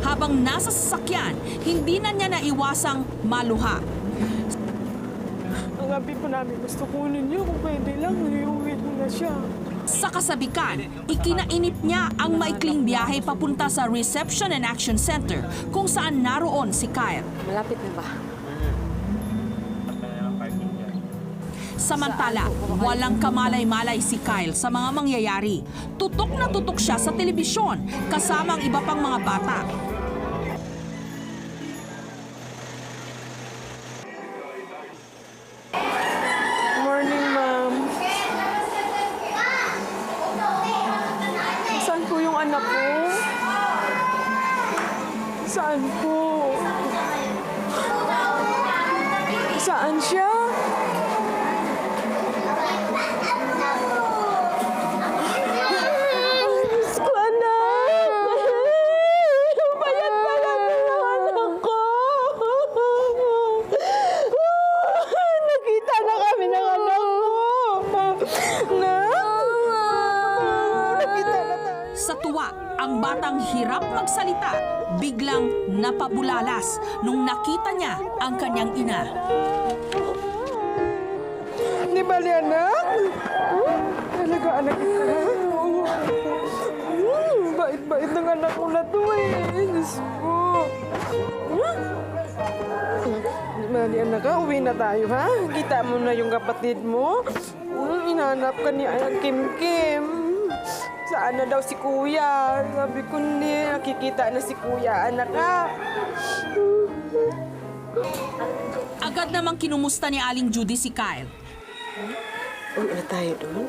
Habang nasa sasakyan, hindi na niya naiwasang maluha. Ang gabi po namin gusto kunin niyo kung pwede lang, iuwi ko na siya. Sa kasabikan, ikinainip niya ang maikling biyahe papunta sa Reception and Action Center kung saan naroon si Kyle. Malapit na ba? Samantala, walang kamalay-malay si Kyle sa mga mangyayari. Tutok na tutok siya sa telebisyon kasama ang iba pang mga bata. Morning, ma'am. Saan po yung anak ko? Saan po? Saan siya? Diyos ko, anak! Payat pa lang yung anak ko! Nakita na kami ng anak ko! Na? Nakita na tayo! Sa tuwa, ang batang hirap magsalita, biglang napabulalas nung nakita niya ang kanyang ina. Di ba, anak? Talaga, anak ka? Bait-bait ng anak ko na to eh. Diyos ko. Di ba, anak ka? Uwi na tayo, ha? Kita mo na yung kapatid mo. Inahanap ka ni Kim. Saan na daw si Kuya? Sabi ko, hindi. Nakikita na si Kuya, anak ka. Agad namang kinumusta ni Aling Judy si Kyle. Uwi na tayo doon.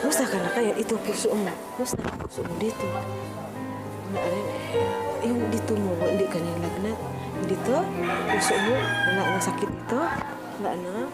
Musta ka na kaya? Ito puso mo. Musta ka puso mo dito? Yung dito mo, hindi ka nilagnat. Dito, puso mo, wala nang sakit dito. Wala na.